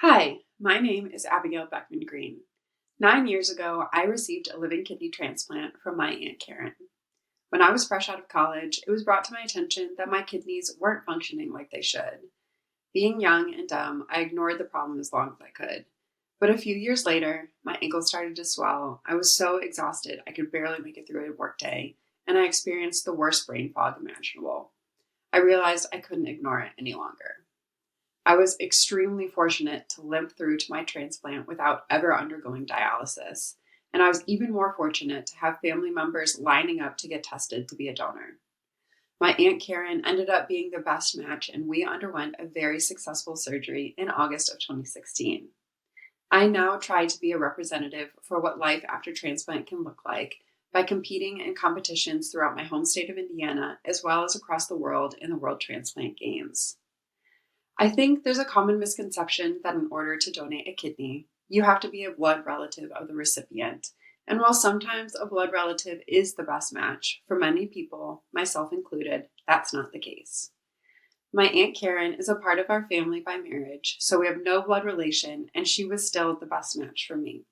Hi, my name is Abigail Beckman Green. 9 years ago, I received a living kidney transplant from my Aunt Karen. When I was fresh out of college, it was brought to my attention that my kidneys weren't functioning like they should. Being young and dumb, I ignored the problem as long as I could. But a few years later, my ankles started to swell. I was so exhausted I could barely make it through a workday, and I experienced the worst brain fog imaginable. I realized I couldn't ignore it any longer. I was extremely fortunate to limp through to my transplant without ever undergoing dialysis, and I was even more fortunate to have family members lining up to get tested to be a donor. My Aunt Karen ended up being the best match, and we underwent a very successful surgery in August of 2016. I now try to be a representative for what life after transplant can look like by competing in competitions throughout my home state of Indiana, as well as across the world in the World Transplant Games. I think there's a common misconception that in order to donate a kidney, you have to be a blood relative of the recipient. And while sometimes a blood relative is the best match, for many people, myself included, that's not the case. My Aunt Karen is a part of our family by marriage, so we have no blood relation, and she was still the best match for me.